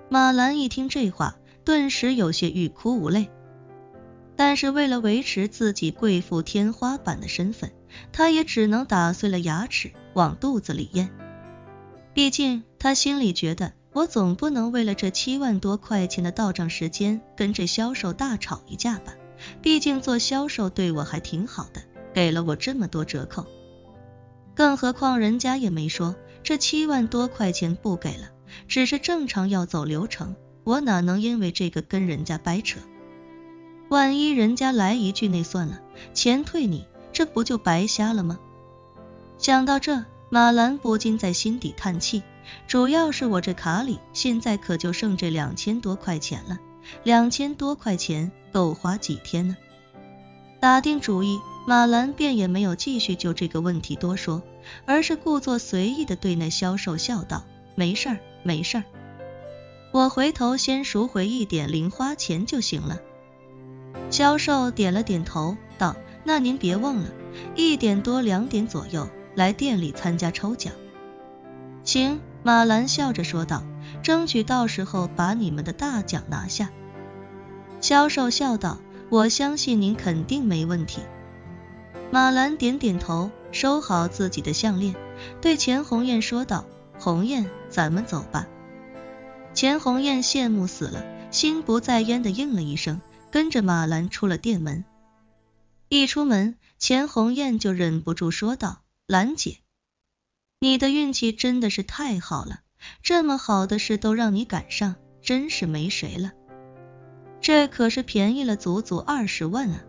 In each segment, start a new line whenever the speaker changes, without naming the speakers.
马兰一听这话，顿时有些欲哭无泪。但是为了维持自己贵妇天花板的身份，他也只能打碎了牙齿往肚子里咽。毕竟他心里觉得，我总不能为了这7万多块钱的到账时间跟这销售大吵一架吧，毕竟做销售对我还挺好的，给了我这么多折扣。更何况人家也没说这7万多块钱不给了，只是正常要走流程，我哪能因为这个跟人家掰扯？万一人家来一句那算了，钱退你，这不就白瞎了吗？想到这，马兰不禁在心底叹气，主要是我这卡里现在可就剩这2000多块钱了，2000多块钱够花几天呢？打定主意，马兰便也没有继续就这个问题多说，而是故作随意地对那销售笑道，没事儿，没事儿，我回头先赎回一点零花钱就行了。销售点了点头，道，那您别忘了1点多2点左右来店里参加抽奖。行，马兰笑着说道，争取到时候把你们的大奖拿下。销售笑道，我相信您肯定没问题。马兰点点头，收好自己的项链，对钱红艳说道，红艳，咱们走吧。钱红艳羡慕死了，心不在焉地应了一声，跟着马兰出了店门。一出门，钱红艳就忍不住说道，兰姐，你的运气真的是太好了，这么好的事都让你赶上，真是没谁了。这可是便宜了足足20万啊！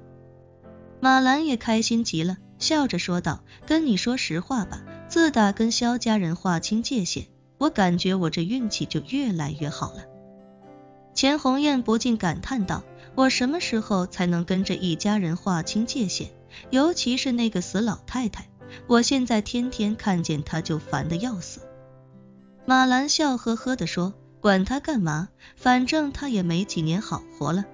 马兰也开心极了，笑着说道，跟你说实话吧，自打跟萧家人划清界限，我感觉我这运气就越来越好了。钱红艳不禁感叹道，我什么时候才能跟这一家人划清界限？尤其是那个死老太太，我现在天天看见她就烦得要死。马兰笑呵呵地说，管她干嘛，反正她也没几年好活了。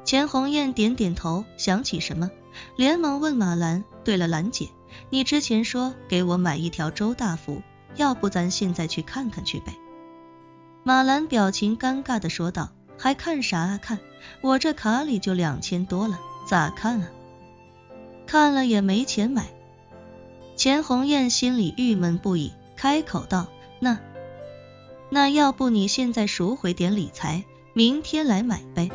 钱红艳点点头，想起什么，连忙问马兰，对了，兰姐，你之前说给我买一条周大福，要不咱现在去看看去呗？马兰表情尴尬地说道，还看啥啊看，我这卡里就2000多了，咋看啊？看了也没钱买。钱红艳心里郁闷不已，开口道，那要不你现在赎回点理财，明天来买呗。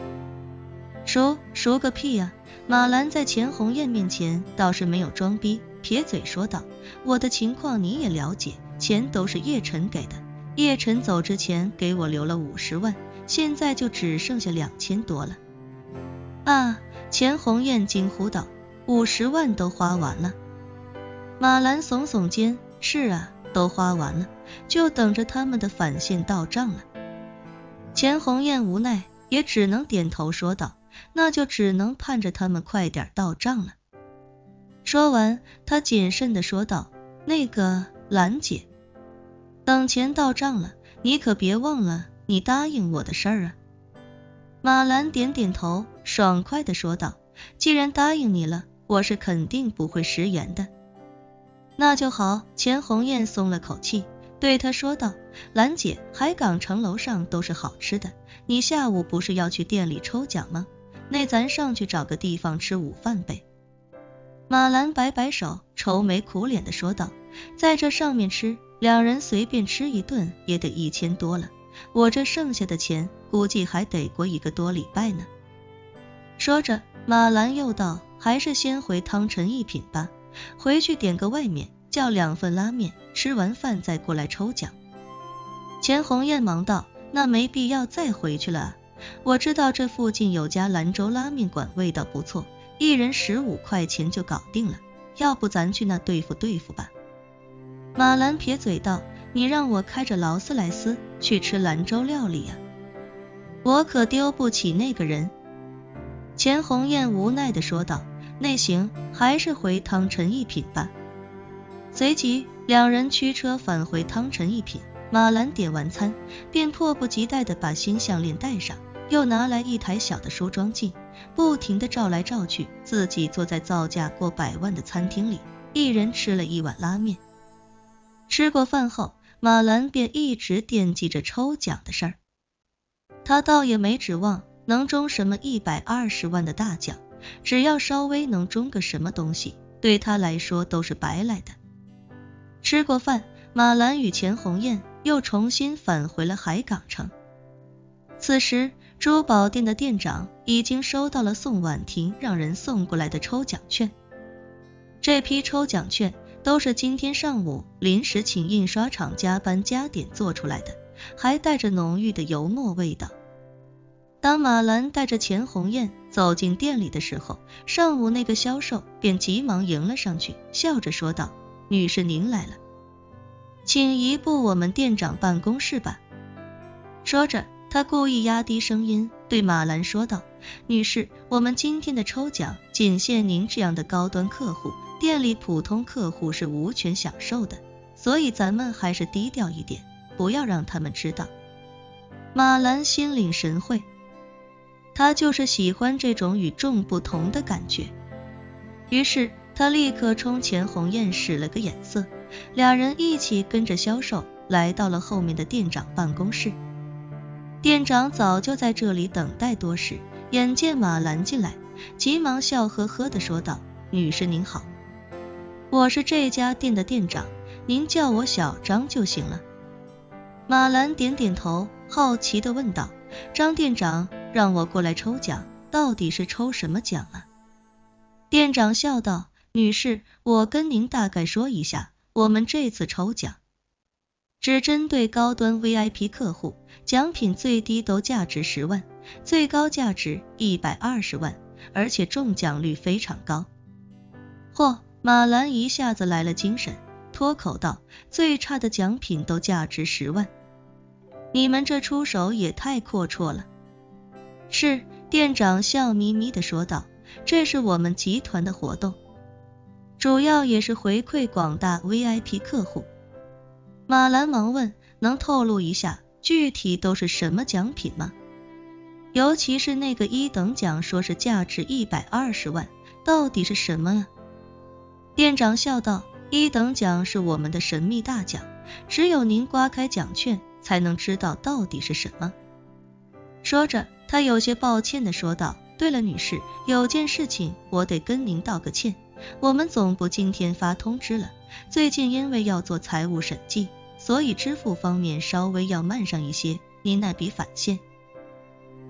赎个屁啊！马兰在钱红艳面前倒是没有装逼，撇嘴说道，我的情况你也了解，钱都是叶晨给的，叶晨走之前给我留了50万，现在就只剩下2000多了。啊！钱红艳惊呼道，50万都花完了？马兰耸耸肩，是啊，都花完了，就等着他们的返现到账了。钱红艳无奈，也只能点头说道，那就只能盼着他们快点到账了。说完，他谨慎地说道，那个兰姐，等钱到账了，你可别忘了你答应我的事儿啊。马兰点点头，爽快地说道，既然答应你了，我是肯定不会食言的。那就好，钱红艳松了口气，对他说道，兰姐，海港城楼上都是好吃的，你下午不是要去店里抽奖吗？那咱上去找个地方吃午饭呗。马兰摆摆手，愁眉苦脸地说道，在这上面吃，两人随便吃一顿也得1000多了，我这剩下的钱估计还得过1个多礼拜呢。说着，马兰又道，还是先回汤臣一品吧，回去点个外面，叫2份拉面，吃完饭再过来抽奖。钱红艳忙道，那没必要再回去了啊，我知道这附近有家兰州拉面馆，味道不错，一人15块钱就搞定了，要不咱去那对付对付吧。马兰撇嘴道，你让我开着劳斯莱斯去吃兰州料理啊，我可丢不起那个人。钱红艳无奈地说道，那行，还是回汤臣一品吧。随即两人驱车返回汤臣一品，马兰点完餐便迫不及待地把新项链戴上，又拿来一台小的梳妆镜，不停地照来照去，自己坐在造价过100万的餐厅里，一人吃了1碗拉面。吃过饭后，马兰便一直惦记着抽奖的事儿。他倒也没指望能中什么120万的大奖，只要稍微能中个什么东西，对他来说都是白来的。吃过饭，马兰与钱红艳又重新返回了海港城。此时珠宝店的店长已经收到了宋婉婷让人送过来的抽奖券，这批抽奖券都是今天上午临时请印刷厂加班加点做出来的，还带着浓郁的油墨味道。当马兰带着钱红艳走进店里的时候，上午那个销售便急忙迎了上去，笑着说道：“女士您来了，请移步我们店长办公室吧。”说着他故意压低声音对马兰说道：“女士，我们今天的抽奖仅限您这样的高端客户，店里普通客户是无权享受的，所以咱们还是低调一点，不要让他们知道。”马兰心领神会，他就是喜欢这种与众不同的感觉。于是他立刻冲钱红艳使了个眼色，俩人一起跟着销售来到了后面的店长办公室。店长早就在这里等待多时，眼见马兰进来，急忙笑呵呵地说道：“女士您好，我是这家店的店长，您叫我小张就行了。”马兰点点头，好奇地问道：“张店长让我过来抽奖，到底是抽什么奖啊？”店长笑道：“女士，我跟您大概说一下，我们这次抽奖只针对高端 VIP 客户，奖品最低都价值10万，最高价值120万，而且中奖率非常高。”嚯，马兰一下子来了精神，脱口道：“最差的奖品都价值10万，你们这出手也太阔绰了。”是，店长笑眯眯地说道：“这是我们集团的活动，主要也是回馈广大 VIP 客户。”马兰忙问：“能透露一下具体都是什么奖品吗？尤其是那个1等奖说是价值120万，到底是什么啊？”店长笑道：“1等奖是我们的神秘大奖，只有您刮开奖券才能知道到底是什么。”说着他有些抱歉地说道：“对了，女士，有件事情我得跟您道个歉，我们总部今天发通知了，最近因为要做财务审计，所以支付方面稍微要慢上一些，您那笔返现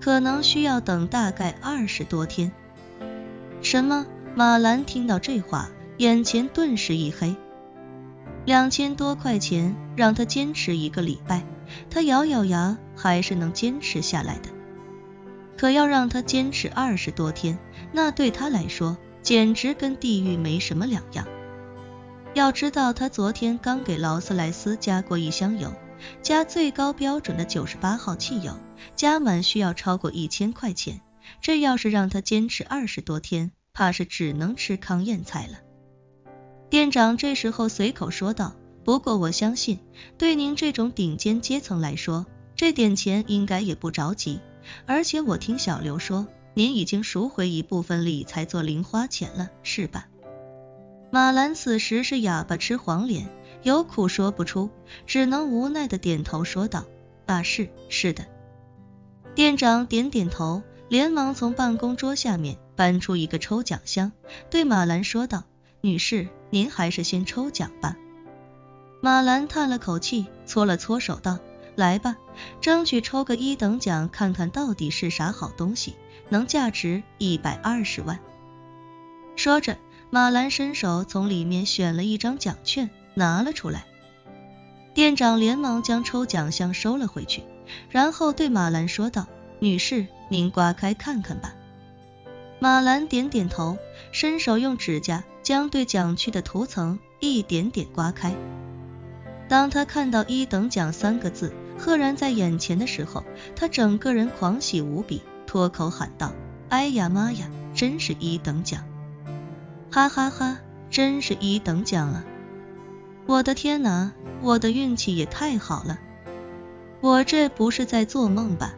可能需要等大概20多天。”什么？马兰听到这话，眼前顿时一黑。2000多块钱让他坚持1个礼拜，他咬咬牙还是能坚持下来的，可要让他坚持20多天，那对他来说简直跟地狱没什么两样。要知道他昨天刚给劳斯莱斯加过1箱油，加最高标准的98号汽油，加满需要超过1000块钱，这要是让他坚持20多天，怕是只能吃糠咽菜了。店长这时候随口说道：“不过我相信，对您这种顶尖阶层来说，这点钱应该也不着急，而且我听小刘说，您已经赎回一部分理财做零花钱了，是吧？”马兰此时是哑巴吃黄连，有苦说不出，只能无奈的点头说道：“啊，是的。”店长点点头，连忙从办公桌下面搬出一个抽奖箱，对马兰说道：“女士，您还是先抽奖吧。”马兰叹了口气，搓了搓手道：“来吧，争取抽个1等奖，看看到底是啥好东西，能价值120万。”说着马兰伸手从里面选了一张奖券拿了出来，店长连忙将抽奖箱收了回去，然后对马兰说道：“女士，您刮开看看吧。”马兰点点头，伸手用指甲将对奖区的涂层一点点刮开。当他看到1等奖3个字赫然在眼前的时候，他整个人狂喜无比，脱口喊道：“哎呀妈呀，真是1等奖！哈哈哈，真是1等奖啊！我的天哪，我的运气也太好了，我这不是在做梦吧？”